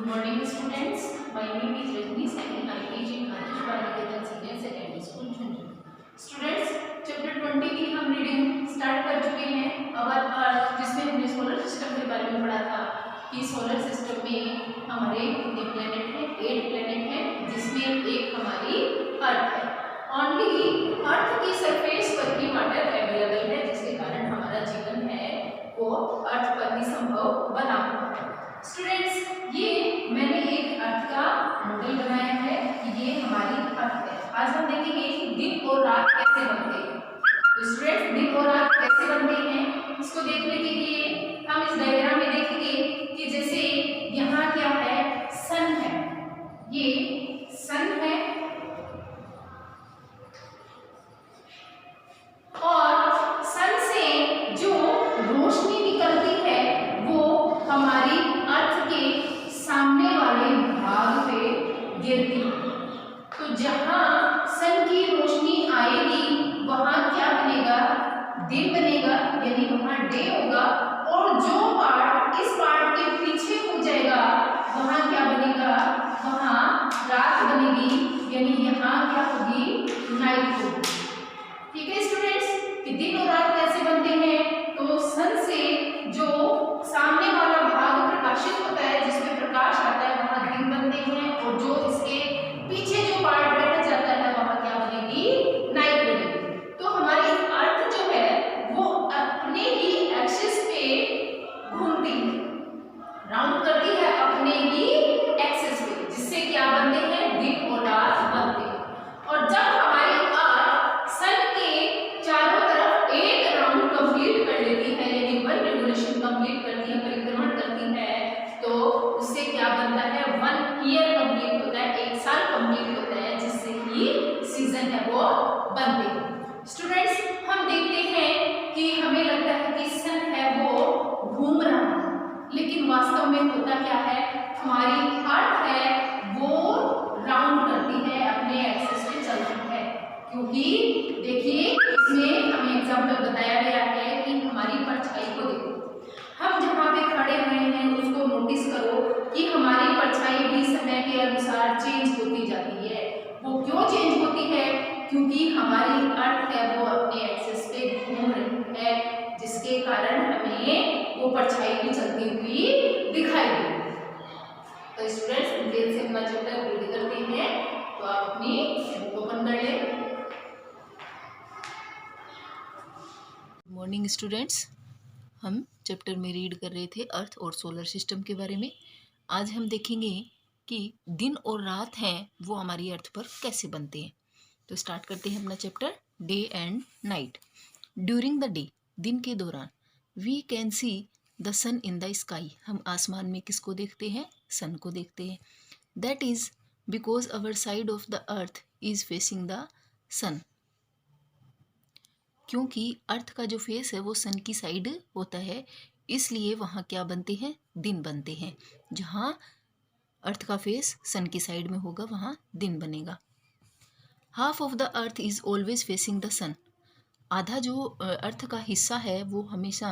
morning students. My name is Rajni and I teach in Adarsh Baliketan Senior Secondary School Junjun. Students, chapter 20 की हम reading start कर चुके हैं और जिसमें हमने सोलर सिस्टम के बारे में पढ़ा था कि सोलर सिस्टम में हमारे कितने प्लेनेट हैं, 8 प्लेनेट हैं, जिसमें एक हमारी अर्थ है। ओनली अर्थ की सरफेस पर ही वाटर अवेलेबल है, जिसके कारण हमारा जीवन है वो अर्थ पर ही संभव बना हुआ है। स्टूडेंट्स, ये मैंने एक अर्थ का मॉडल बनाया है कि ये हमारी अर्थ है। आज हम देखेंगे कि दिन और रात कैसे बनते हैं। तो स्टूडेंट्स, दिन और रात कैसे बनते हैं इसको देखने के लिए हम इस डायग्राम में देखेंगे कि जैसे यहाँ क्या है, सन है, ये सन है और सन से जो रोशनी निकलती है वो हमारी अर्थ के सामने वाले भाग पे गिरती है। तो जहां सन की रोशनी आएगी वहां क्या बनेगा, दिन बनेगा, यानी वहां डे होगा। और जो पार्ट इस पार्ट के पीछे हो जाएगा वहां क्या बनेगा, वहां रात बनेगी, यानी यहाँ क्या होगी, नाइट होगी। ठीक है स्टूडेंट्स, कि दिन और रात कैसे बनते हैं। तो सन से जो सामने वाला भाग प्रकाशित होता है, जिसमें प्रकाश आता है, वहां दिन बनते हैं, और जो इसके पीछे जो पार्ट बैठ जाता है वहां क्या बनेगी, नाइट बनेगी। तो हमारी अर्थ जो है वो अपने ही एक्सिस पे घूमती है, राउंड करती है अपने ही एक्सिस पे, जिससे क्या बनते हैं, दिन और रात बनते हैं। और जब हमारी अर्थ सन के चारों तरफ एक राउंड कंप्लीट कर लेती है, यानी 1 रेवोल्यूशन कंप्लीट करती है, परिक्रमण करती है, तो उससे क्या बनता है, 1 ईयर कंप्लीट होता है, 1 साल कंप्लीट होता है, जिससे कि सीजन है वो बनते हैं। स्टूडेंट्स, हम देखते हैं कि हमें लगता है कि सन है वो घूम रहा है, लेकिन वास्तव में होता क्या है, हमारी अर्थ है वो राउंड करती है, अपने एक्सिस पे चलती है। क्योंकि देखिए इसमें हमें एग्जाम्पल बताया गया है कि हमारी परछाई को देखो, हम जहाँ पे खड़े हुए हैं उसको नोटिस करो कि हमारी परछाई भी समय के अनुसार चेंज होती जाती है। वो क्यों चेंज होती है, क्योंकि हमारी अर्थ है वो अपने एक्सिस पे घूम रही है, जिसके कारण हमें वो परछाई भी चलती हुई दिखाई देती है। तो स्टूडेंट्स, डिटेल से अपना चैप्टर रीड करते हैं, तो आप अपनी बुक ओपन कर लें। मॉर्निंग स्टूडेंट्स, हम चैप्टर में रीड कर रहे थे अर्थ और सोलर सिस्टम के बारे में। आज हम देखेंगे कि दिन और रात हैं वो हमारी अर्थ पर कैसे बनते हैं। तो स्टार्ट करते हैं अपना chapter, day and night. During the day, दिन के दौरान, we can see the sun in the sky, हम आसमान में किसको देखते हैं, सन को देखते हैं। That is because our side of the earth is facing the sun, क्योंकि अर्थ का जो फेस है वो सन की साइड होता है, इसलिए वहाँ क्या बनते हैं, दिन बनते हैं। जहाँ अर्थ का फेस सन की साइड में होगा वहाँ दिन बनेगा। Half of the earth is always facing the sun, आधा जो अर्थ का हिस्सा है वो हमेशा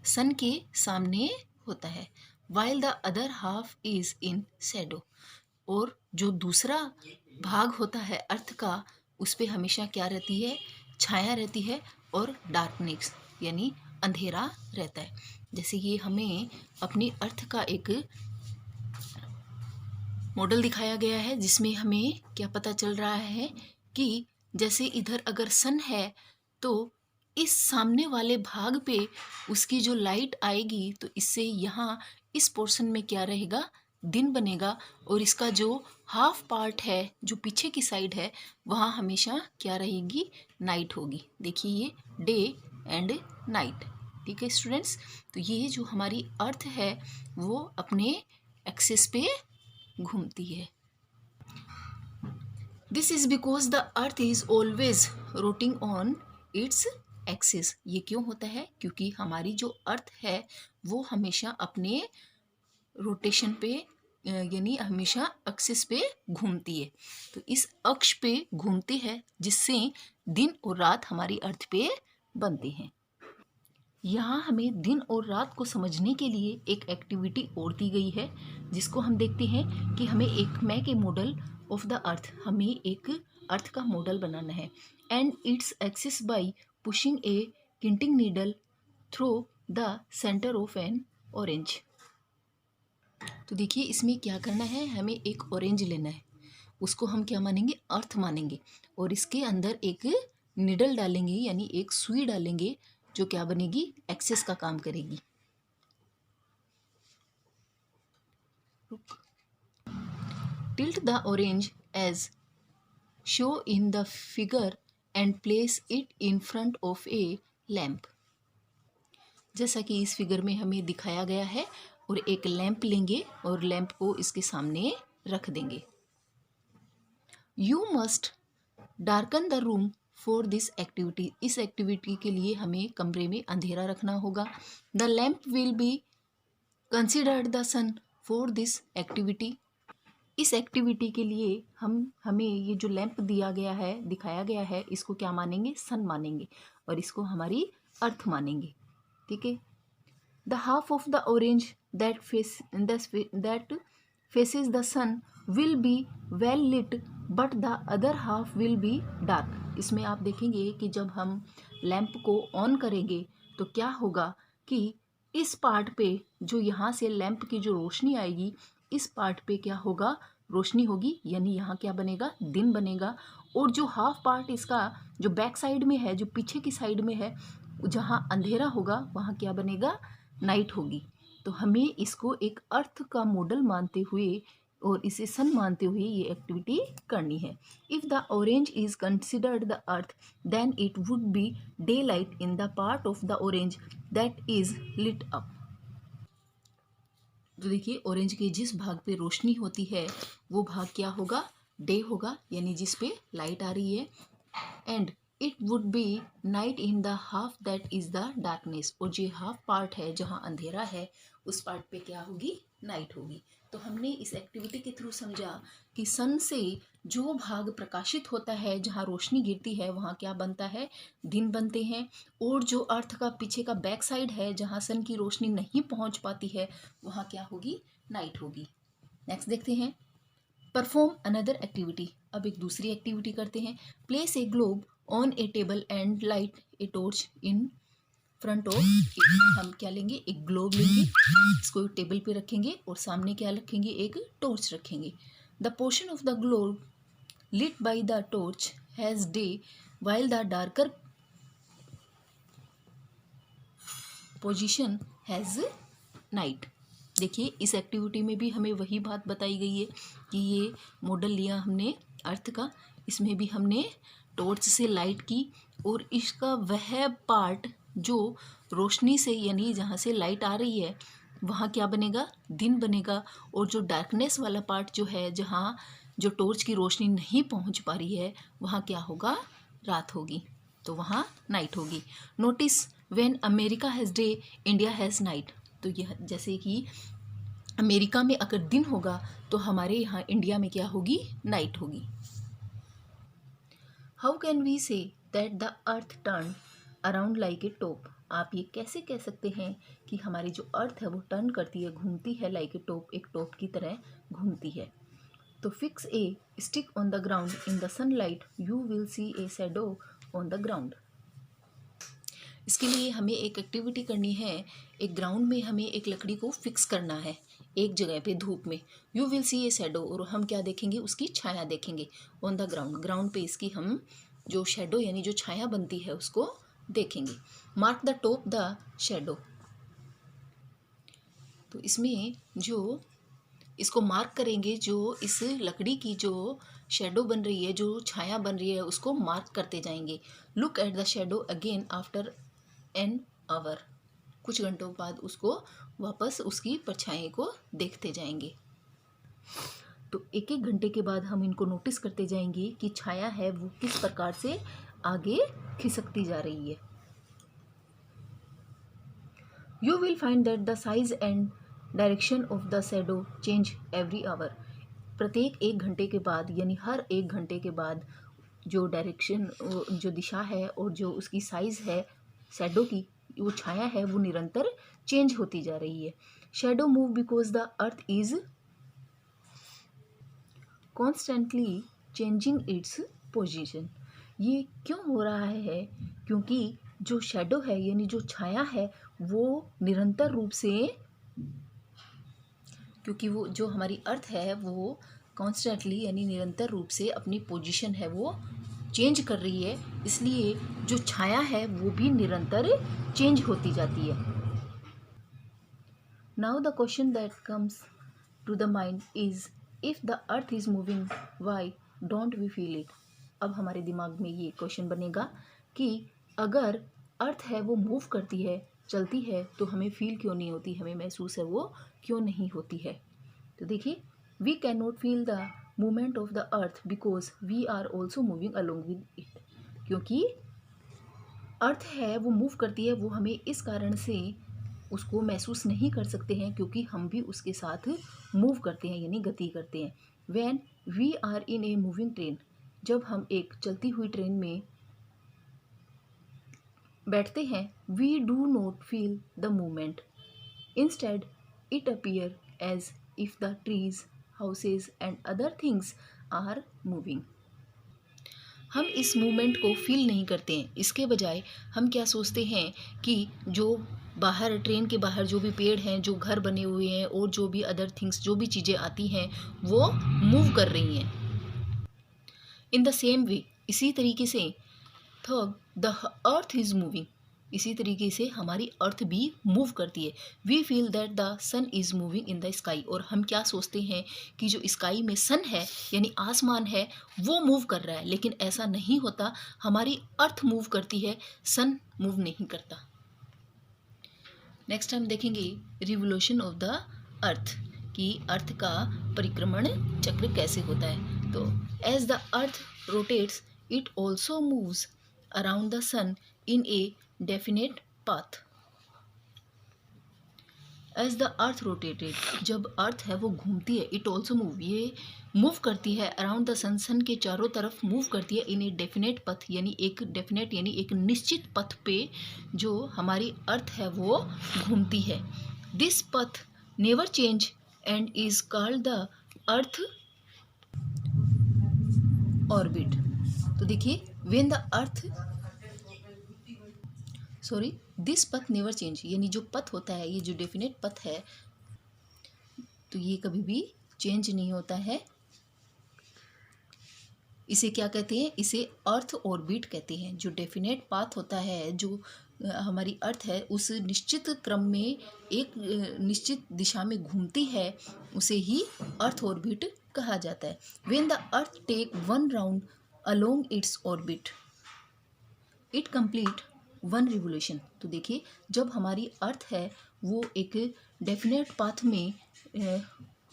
सन के सामने होता है। While the other half is in Shadow, और जो दूसरा भाग होता है अर्थ का, उस पर हमेशा क्या रहती है, छाया रहती है, और डार्कनेस यानी अंधेरा रहता है। जैसे ये हमें अपनी अर्थ का एक मॉडल दिखाया गया है, जिसमें हमें क्या पता चल रहा है कि जैसे इधर अगर सन है तो इस सामने वाले भाग पे उसकी जो लाइट आएगी तो इससे यहाँ इस पोर्शन में क्या रहेगा, दिन बनेगा, और इसका जो हाफ पार्ट है जो पीछे की साइड है वहाँ हमेशा क्या रहेगी, नाइट होगी। देखिए ये डे एंड नाइट। ठीक है स्टूडेंट्स, तो ये जो हमारी अर्थ है वो अपने एक्सिस पे घूमती है। This is because the earth is always rotating on its axis. ये क्यों होता है, क्योंकि हमारी जो अर्थ है वो हमेशा अपने रोटेशन पे यानी हमेशा एक्सिस पे घूमती है। तो इस अक्ष पे घूमती है, जिससे दिन और रात हमारी अर्थ पे बनते हैं। यहाँ हमें दिन और रात को समझने के लिए एक एक्टिविटी और दी गई है, जिसको हम देखते हैं कि हमें एक make a model of the earth, हमें एक अर्थ का मॉडल बनाना है। And its axis by pushing a knitting needle through the centre of an orange. तो देखिए इसमें क्या करना है, हमें एक ऑरेंज लेना है, उसको हम क्या मानेंगे, अर्थ मानेंगे, और इसके अंदर एक निडल डालेंगे यानी एक सुई डालेंगे जो क्या बनेगी, एक्सेस का काम करेगी। Tilt the orange as show in the figure and place it in front of a lamp. जैसा कि इस फिगर में हमें दिखाया गया है, और एक लैंप लेंगे और लैंप को इसके सामने रख देंगे। You must darken the room for this activity. इस एक्टिविटी के लिए हमें कमरे में अंधेरा रखना होगा। The lamp will be considered the sun for this activity. इस एक्टिविटी के लिए हमें ये जो लैंप दिया गया है, दिखाया गया है, इसको क्या मानेंगे, सन मानेंगे, और इसको हमारी अर्थ मानेंगे। ठीक है। The half of the orange that faces the sun will be well lit but the other half will be dark। इसमें आप देखेंगे कि जब हम लैंप को ऑन करेंगे तो क्या होगा कि इस पार्ट पे जो यहाँ से लैंप की जो रोशनी आएगी, इस पार्ट पे क्या होगा, रोशनी होगी, यानी यहाँ क्या बनेगा, दिन बनेगा। और जो हाफ पार्ट इसका जो बैक साइड में है, जो पीछे की साइड में है, जहाँ अंधेरा होगा वहाँ क्या बनेगा, नाइट होगी। तो हमें इसको एक अर्थ का मॉडल मानते हुए और इसे सन मानते हुए ये एक्टिविटी करनी है। If the orange is considered the earth then it would be day light in the part of the orange that is lit up. तो देखिए ऑरेंज के जिस भाग पे रोशनी होती है वो भाग क्या होगा, डे होगा, यानी जिस पे लाइट आ रही है। And it would B night in the half that is the darkness. और जो हाफ पार्ट है जहाँ अंधेरा है उस पार्ट पे क्या होगी, नाइट होगी। तो हमने इस एक्टिविटी के थ्रू समझा कि सन से जो भाग प्रकाशित होता है, जहाँ रोशनी गिरती है, वहाँ क्या बनता है, दिन बनते हैं। और जो अर्थ का पीछे का बैक साइड है, जहाँ सन की रोशनी नहीं पहुँच पाती है, वहाँ क्या होगी, नाइट होगी। नेक्स्ट देखते हैं, परफॉर्म अनदर एक्टिविटी। अब एक दूसरी एक्टिविटी करते हैं। Place a globe on A table and light a torch in front of it. हम क्या लेंगे, एक ग्लोब लेंगे, इसको टेबल पे रखेंगे और सामने क्या रखेंगे, एक टॉर्च रखेंगे। The portion of the globe lit by the torch has day while the darker position has night। देखिए इस एक्टिविटी में भी हमें वही बात बताई गई है कि ये मॉडल लिया हमने अर्थ का, इसमें भी हमने टॉर्च से लाइट की, और इसका वह पार्ट जो रोशनी से यानी जहाँ से लाइट आ रही है वहाँ क्या बनेगा, दिन बनेगा। और जो डार्कनेस वाला पार्ट जो है, जहाँ जो टॉर्च की रोशनी नहीं पहुँच पा रही है, वहाँ क्या होगा, रात होगी, तो वहाँ नाइट होगी। Notice when America has day India has night. तो यह जैसे कि अमेरिका में अगर दिन होगा तो हमारे यहाँ इंडिया में क्या होगी, नाइट होगी। How can we say that the earth turn around like a top. आप ये कैसे कह सकते हैं कि हमारी जो अर्थ है वो टर्न करती है, घूमती है, लाइक ए टॉप, एक टॉप की तरह घूमती है। तो fix a stick on the ground in the sunlight you will see A shadow on the ground. इसके लिए हमें एक एक्टिविटी करनी है। एक ग्राउंड में हमें एक लकड़ी को फिक्स करना है एक जगह पे धूप में। You will see A shadow, और हम क्या देखेंगे, उसकी छाया देखेंगे। ऑन द ग्राउंड, ग्राउंड पे इसकी हम जो शैडो यानी जो छाया बनती है उसको देखेंगे। Mark the top the shadow. तो इसमें जो इसको मार्क करेंगे, जो इस लकड़ी की जो शैडो बन रही है, जो छाया बन रही है, उसको मार्क करते जाएंगे। Look at the shadow again after an hour. कुछ घंटों बाद उसको वापस उसकी परछाई को देखते जाएंगे। तो एक एक घंटे के बाद हम इनको नोटिस करते जाएंगे कि छाया है वो किस प्रकार से आगे खिसकती जा रही है। You will find that the size and direction of the shadow change every hour. प्रत्येक एक घंटे के बाद यानी हर एक घंटे के बाद जो डायरेक्शन, जो दिशा है और जो उसकी साइज़ है शैडो की, वो छाया है वो निरंतर चेंज होती जा रही है। Shadow move because the earth is constantly changing its position. ये क्यों हो रहा है? क्योंकि जो शैडो है यानी जो छाया है वो निरंतर रूप से, क्योंकि वो जो हमारी अर्थ है वो कॉन्स्टेंटली यानी निरंतर रूप से अपनी पोजीशन है वो चेंज कर रही है, इसलिए जो छाया है वो भी निरंतर चेंज होती जाती है। Now the question that comes to the mind is if the earth is moving why don't we feel it. अब हमारे दिमाग में ये क्वेश्चन बनेगा कि अगर अर्थ है वो मूव करती है, चलती है, तो हमें फील क्यों नहीं होती, हमें महसूस है वो क्यों नहीं होती है। तो देखिए, we can not feel the movement of the earth because we are also moving along with it. क्योंकि अर्थ है वो मूव करती है, वो हमें इस कारण से उसको महसूस नहीं कर सकते हैं क्योंकि हम भी उसके साथ मूव करते हैं यानी गति करते हैं। When we are in a moving train, जब हम एक चलती हुई ट्रेन में बैठते हैं, we do not feel the movement, instead it appear as if the trees, houses and other things are moving. हम इस मूवमेंट को फील नहीं करते हैं, इसके बजाय हम क्या सोचते हैं कि जो बाहर ट्रेन के बाहर जो भी पेड़ हैं, जो घर बने हुए हैं और जो भी अदर थिंग्स जो भी चीज़ें आती हैं वो मूव कर रही हैं। इन द सेम वे, इसी तरीके से third the earth is moving, इसी तरीके से हमारी अर्थ भी मूव करती है। We feel that the sun is moving in the sky, और हम क्या सोचते हैं कि जो स्काई में सन है यानी आसमान है वो मूव कर रहा है, लेकिन ऐसा नहीं होता, हमारी अर्थ मूव करती है, सन मूव नहीं करता। नेक्स्ट हम देखेंगे रिवोल्यूशन ऑफ द अर्थ, कि अर्थ का परिक्रमण चक्र कैसे होता है। तो as the earth rotates it also moves around the sun in a definite path. As the earth rotated, जब अर्थ है वो घूमती है, इट ऑल्सो मूव, ये मूव करती है अराउंड द सन, सन के चारों तरफ मूव करती है इन ए डेफिनेट पथ, यानी एक डेफिनेट यानी एक निश्चित पथ पे जो हमारी अर्थ है वो घूमती है। दिस पथ never change and is called the earth orbit. तो देखिए, व्हेन द अर्थ दिस पथ नेवर चेंज, यानी जो पथ होता है, ये जो डेफिनेट पथ है, तो ये कभी भी चेंज नहीं होता है। इसे क्या कहते हैं? इसे अर्थ ऑर्बिट कहते हैं। जो डेफिनेट पाथ होता है, जो हमारी अर्थ है उस निश्चित क्रम में एक निश्चित दिशा में घूमती है, उसे ही अर्थ ऑर्बिट कहा जाता है। When the earth take one round along its orbit it complete one revolution. तो देखिए, जब हमारी अर्थ है वो एक डेफिनेट पाथ में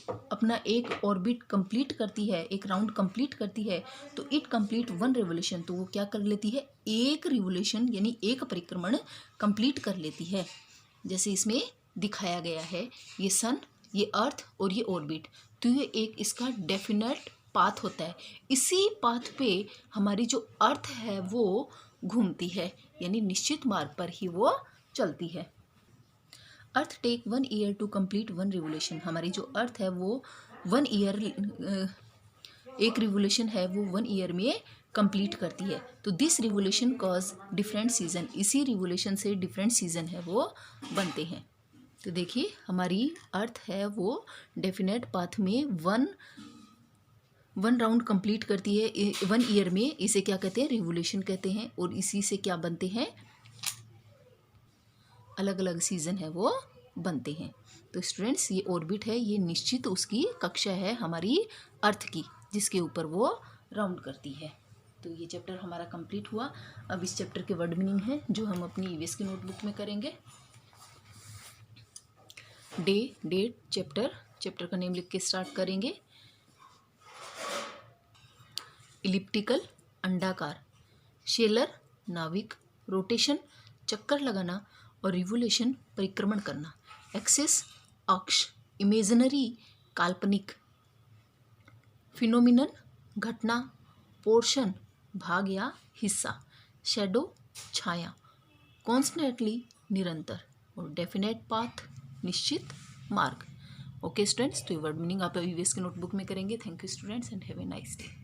अपना एक ऑर्बिट कंप्लीट करती है, एक राउंड कंप्लीट करती है, तो इट कंप्लीट वन रिवोल्यूशन, तो वो क्या कर लेती है? एक रिवोल्यूशन यानी एक परिक्रमण कंप्लीट कर लेती है। जैसे इसमें दिखाया गया है, ये सन, ये अर्थ और ये ऑर्बिट, तो ये एक इसका डेफिनेट पाथ होता है। इसी पाथ पे हमारी जो अर्थ है वो घूमती है, यानी निश्चित मार्ग पर ही वो चलती है। Earth take 1 year to complete one revolution, हमारी जो अर्थ है वो 1 ईयर, एक रिवोल्यूशन है वो 1 ईयर में कंप्लीट करती है। तो this revolution cause different season, इसी रिवोल्यूशन से डिफरेंट सीजन है वो बनते हैं। तो देखिए, हमारी अर्थ है वो डेफिनेट पाथ में वन राउंड कंप्लीट करती है 1 ईयर में, इसे क्या कहते हैं? रिवोल्यूशन कहते हैं। और इसी से क्या बनते हैं? अलग अलग सीजन है वो बनते हैं। तो स्टूडेंट्स, ये ऑर्बिट है, ये निश्चित उसकी कक्षा है हमारी अर्थ की, जिसके ऊपर वो राउंड करती है। तो ये चैप्टर हमारा कंप्लीट हुआ। अब इस चैप्टर के वर्ड मीनिंग है जो हम अपनी ईवीएस की नोटबुक में करेंगे। डे, डेट, चैप्टर का नेम लिख के स्टार्ट करेंगे। इलिप्टिकल, अंडाकार। शेलर, नाविक। रोटेशन, चक्कर लगाना। और रिवोल्यूशन, परिक्रमण करना। एक्सिस, अक्ष। इमेजिनरी, काल्पनिक। फिनोमिनन, घटना। पोर्शन, भाग या हिस्सा। शैडो, छाया। कॉन्स्टेंटली, निरंतर, और डेफिनेट पाथ निश्चित मार्ग। ओके स्टूडेंट्स, तो ये वर्ड मीनिंग आप ईवीएस की नोटबुक में करेंगे। Thank you students and have a nice day.